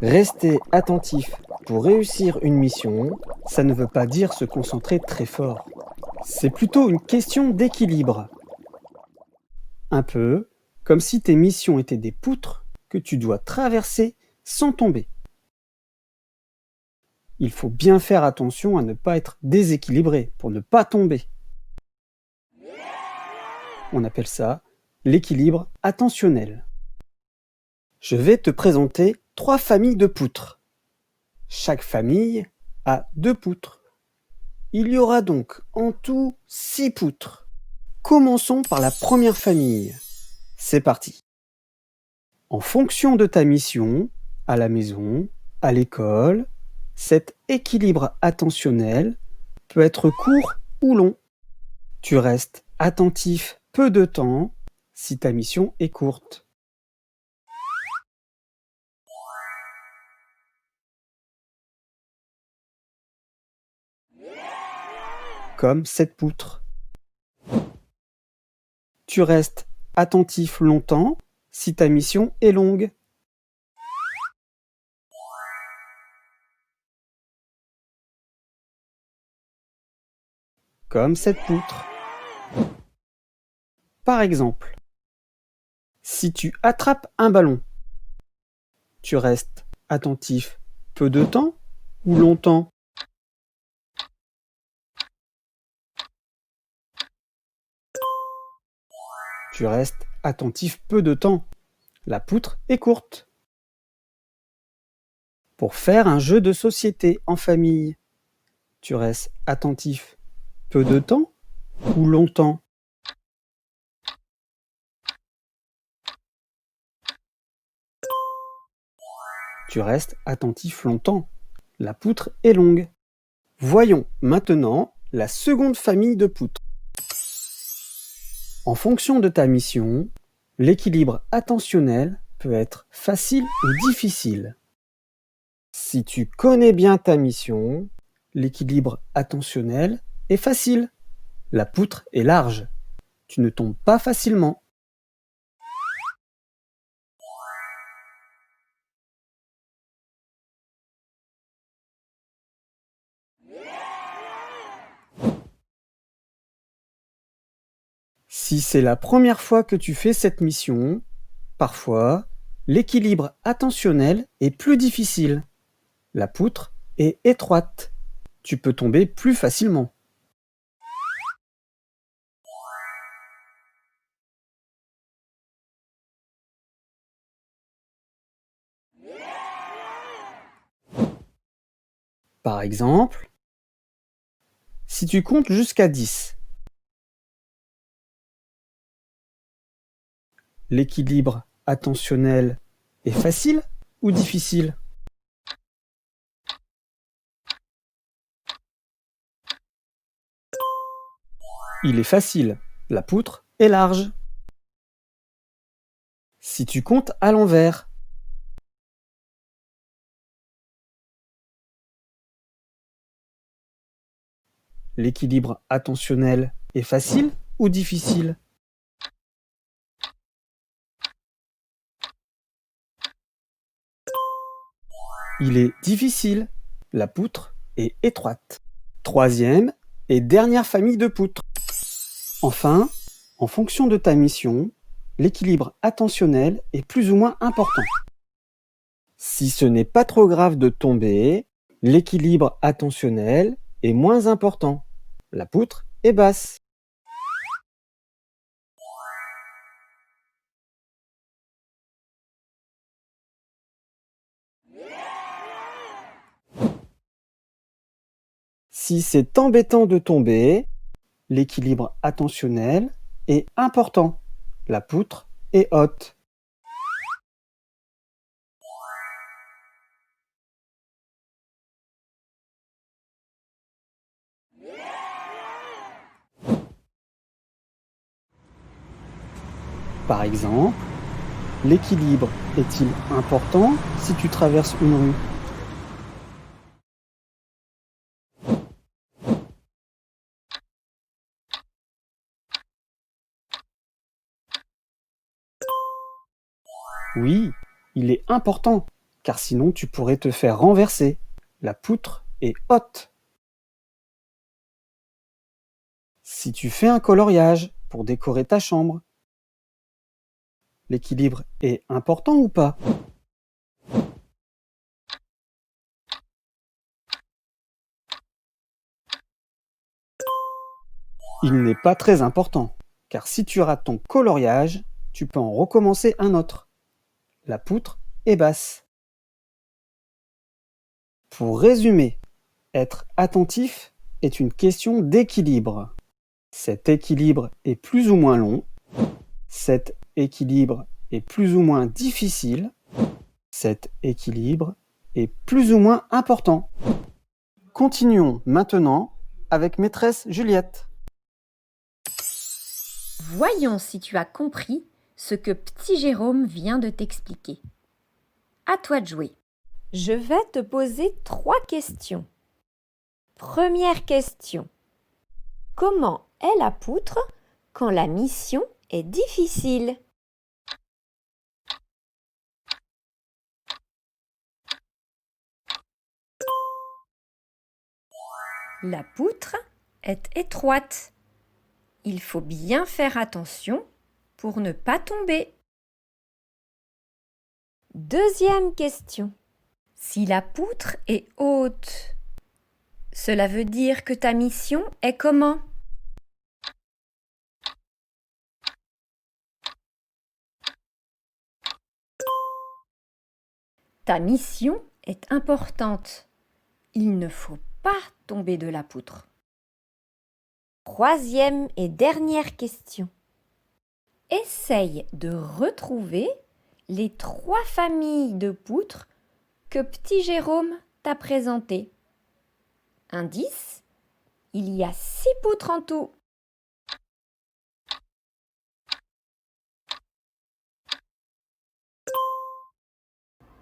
Rester attentif pour réussir une mission, ça ne veut pas dire se concentrer très fort. C'est plutôt une question d'équilibre. Un peu comme si tes missions étaient des poutres que tu dois traverser sans tomber. Il faut bien faire attention à ne pas être déséquilibré pour ne pas tomber. On appelle ça l'équilibre attentionnel. Je vais te présenter 3 familles de poutres. Chaque famille a 2 poutres. Il y aura donc en tout 6 poutres. Commençons par la première famille. C'est parti. En fonction de ta mission, à la maison, à l'école, cet équilibre attentionnel peut être court ou long. Tu restes attentif peu de temps si ta mission est courte. Comme cette poutre. Tu restes attentif longtemps si ta mission est longue. Comme cette poutre. Par exemple, si tu attrapes un ballon, tu restes attentif peu de temps ou longtemps? Tu restes attentif peu de temps. La poutre est courte. Pour faire un jeu de société en famille, tu restes attentif peu de temps ou longtemps? Tu restes attentif longtemps. La poutre est longue. Voyons maintenant la seconde famille de poutres. En fonction de ta mission, l'équilibre attentionnel peut être facile ou difficile. Si tu connais bien ta mission, l'équilibre attentionnel est facile. La poutre est large. Tu ne tombes pas facilement. Si c'est la première fois que tu fais cette mission, parfois, l'équilibre attentionnel est plus difficile. La poutre est étroite. Tu peux tomber plus facilement. Par exemple, si tu comptes jusqu'à 10, l'équilibre attentionnel est facile ou difficile? Il est facile. La poutre est large. Si tu comptes à l'envers, l'équilibre attentionnel est facile ou difficile? Il est difficile. La poutre est étroite. Troisième et dernière famille de poutres. Enfin, en fonction de ta mission, l'équilibre attentionnel est plus ou moins important. Si ce n'est pas trop grave de tomber, l'équilibre attentionnel est moins important. La poutre est basse. Si c'est embêtant de tomber, l'équilibre attentionnel est important. La poutre est haute. Par exemple, L'équilibre est-il important si tu traverses une rue? Oui, il est important, car sinon tu pourrais te faire renverser. La poutre est haute. Si tu fais un coloriage pour décorer ta chambre, l'équilibre est important ou pas? Il n'est pas très important, car si tu rates ton coloriage, tu peux en recommencer un autre. La poutre est basse. Pour résumer, être attentif est une question d'équilibre. Cet équilibre est plus ou moins long. Cet équilibre est plus ou moins difficile. Cet équilibre est plus ou moins important. Continuons maintenant avec maîtresse Juliette. Voyons si tu as compris ce que petit Jérôme vient de t'expliquer. À toi de jouer. Je vais te poser 3 questions. Première question. Comment est la poutre quand la mission est difficile? La poutre est étroite. Il faut bien faire attention pour ne pas tomber. Deuxième question. Si la poutre est haute, cela veut dire que ta mission est comment? Ta mission est importante. Il ne faut pas tomber de la poutre. Troisième et dernière question. Essaye de retrouver les 3 familles de poutres que petit Jérôme t'a présentées. Indice, il y a 6 poutres en tout.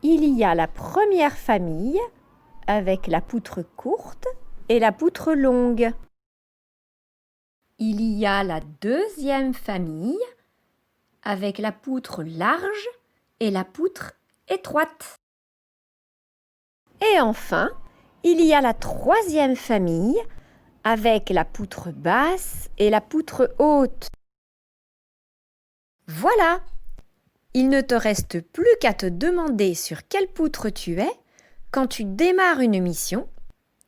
Il y a la première famille avec la poutre courte et la poutre longue. Il y a la deuxième famille avec la poutre large et la poutre étroite. Et enfin, il y a la troisième famille avec la poutre basse et la poutre haute. Voilà! Il ne te reste plus qu'à te demander sur quelle poutre tu es quand tu démarres une mission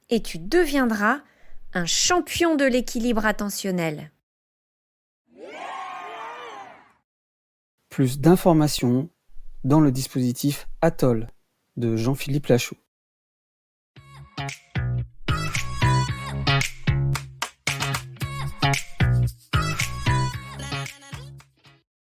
et tu deviendras un champion de l'équilibre attentionnel. Plus d'informations dans le dispositif Atoll de Jean-Philippe Lachaud.